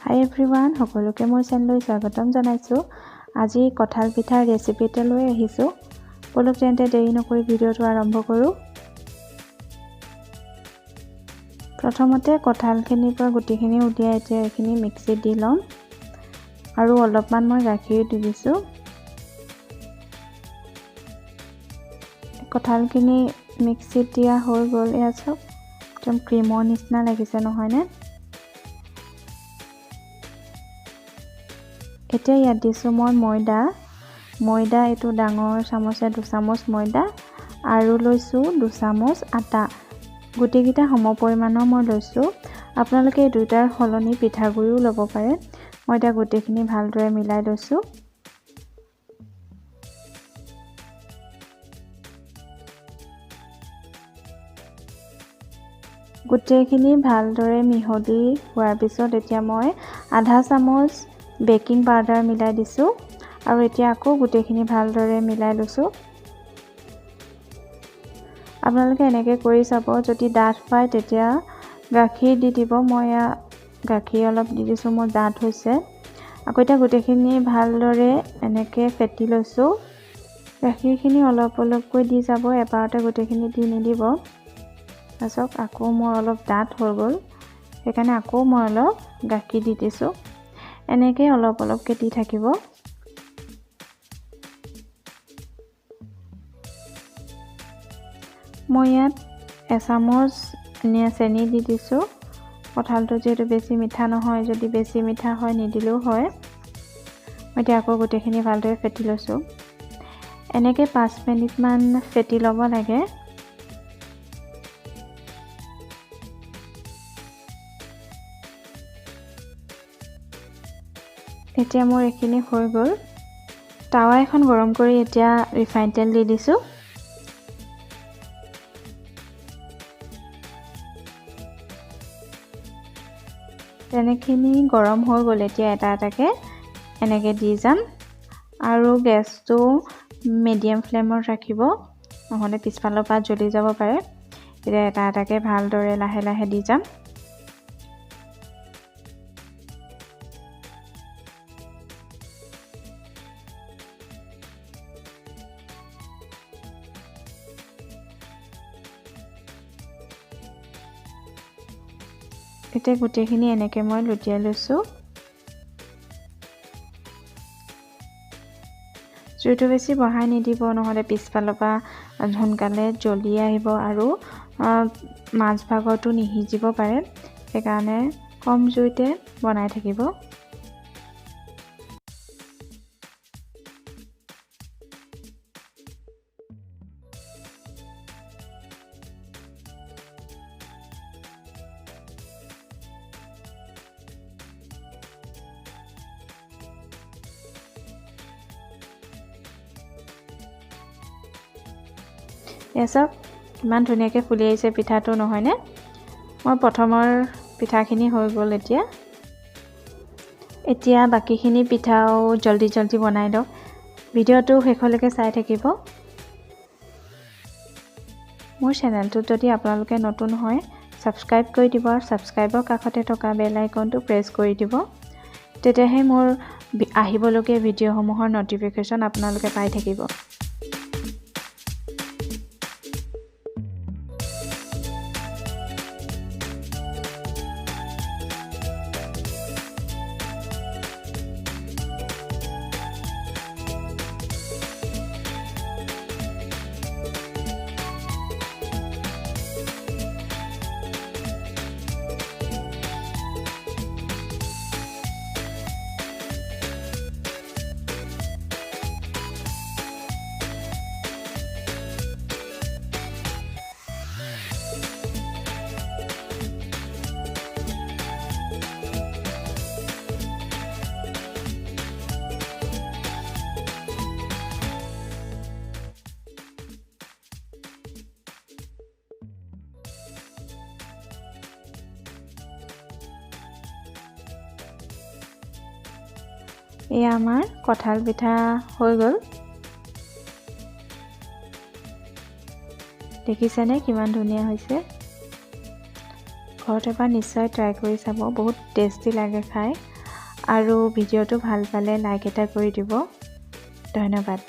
হাই everyone, সকলোকে মোৰ চেনেললৈ স্বাগতম জনাইছোঁ। আজি কঁঠাল পিঠাৰ ৰেচিপি এটা লৈ আহিছোঁ। বলক তেন্তে দেৰি নকৰি ভিডিঅ'টো আৰম্ভ কৰোঁ। প্ৰথমতে কঁঠালখিনিৰ পৰা গুটিখিনি উলিয়াই এতিয়া এইখিনি মিক্সিত দি ল'ম আৰু অলপমান মই গাখীৰ দি দিছোঁ। কঁঠালখিনি মিক্সিত দিয়া হৈ গ'ল। এয়া চাওক, একদম ক্ৰীমৰ নিচিনা লাগিছে নহয়নে? এতিয়া ইয়াত দিছোঁ মই ময়দা এইটো ডাঙৰ চামুচে 2 চামুচ ময়দা আৰু লৈছোঁ 2 চামুচ আটা। গোটেইকেইটা সম পৰিমাণৰ মই লৈছোঁ। আপোনালোকে এই দুটাৰ সলনি পিঠাগুড়িও ল'ব পাৰে। মই এতিয়া গোটেইখিনি ভালদৰে মিলাই লৈছোঁ। গোটেইখিনি ভালদৰে মিহলি হোৱাৰ পিছত এতিয়া মই আধা চামুচ বেকিং পাউডাৰ মিলাই দিছোঁ আৰু এতিয়া আকৌ গোটেইখিনি ভালদৰে মিলাই লৈছোঁ। আপোনালোকে এনেকৈ কৰি চাব, যদি ডাঠ পায় তেতিয়া গাখীৰ দি দিব। মই গাখীৰ অলপ দি দিছোঁ, মোৰ ডাঠ হৈছে। আকৌ এতিয়া গোটেইখিনি ভালদৰে এনেকৈ ফেটি লৈছোঁ। গাখীৰখিনি অলপ অলপকৈ দি যাব, এবাৰতে গোটেইখিনি দি নিদিব। তাৰপিছত আকৌ মোৰ অলপ ডাঠ হৈ গ'ল, সেইকাৰণে আকৌ মই অলপ গাখীৰ দি দিছোঁ। এনেকৈ অলপ অলপকৈ দি থাকিব। মই ইয়াত এচামুচ চেনি দি দিছোঁ। কঁঠালটো যিহেতু বেছি মিঠা নহয়, যদি বেছি মিঠা হয় নিদিলেও হয়। মই এতিয়া আকৌ গোটেইখিনি ভালদৰে ফেটি লৈছোঁ। এনেকৈ 5 মিনিটমান ফেটি ল'ব লাগে। এতিয়া মোৰ এইখিনি হৈ গ'ল। টাৱা এখন গৰম কৰি এতিয়া ৰিফাইন তেল দি দিছোঁ। তেনেখিনি গৰম হৈ গ'ল। এতিয়া এটা এটাকৈ এনেকৈ দি যাম আৰু গেছটো মিডিয়াম ফ্লেমত ৰাখিব, নহ'লে পিছফালৰ পৰা জ্বলি যাব পাৰে। এতিয়া এটা এটাকৈ ভালদৰে লাহে লাহে দি যাম। এতিয়া গোটেইখিনি এনেকৈ মই লুটিয়াই লৈছোঁ। জুইটো বেছি বঢ়াই নিদিব, নহ'লে পিছফালৰ পৰা সোনকালে জ্বলি আহিব আৰু মাজভাগতো নিসিজিব পাৰে। সেইকাৰণে কম জুইতে বনাই থাকিব। এয়া চাওক, ইমান ধুনীয়াকৈ ফুলি আহিছে পিঠাটো নহয়নে? মই প্ৰথমৰ পিঠাখিনি হৈ গ'ল। এতিয়া বাকীখিনি পিঠাও জলদি বনাই লওক। ভিডিঅ'টো শেষলৈকে চাই থাকিব। মোৰ চেনেলটোত যদি আপোনালোকে নতুন হয়, ছাবস্ক্ৰাইব কৰি দিব আৰু ছাবস্ক্ৰাইবৰ কাষতে থকা বেল আইকনটো প্ৰেছ কৰি দিব। তেতিয়াহে মোৰ আহিবলগীয়া ভিডিঅ'সমূহৰ ন'টিফিকেশ্যন আপোনালোকে পাই থাকিব। এয়া আমাৰ কঁঠাল পিঠা হৈ গ'ল। দেখিছেনে কিমান ধুনীয়া হৈছে? ঘৰত এবাৰ নিশ্চয় ট্ৰাই কৰি চাব, বহুত টেষ্টি লাগে খাই। আৰু ভিডিঅ'টো ভাল পালে লাইক এটা কৰি দিব। ধন্যবাদ।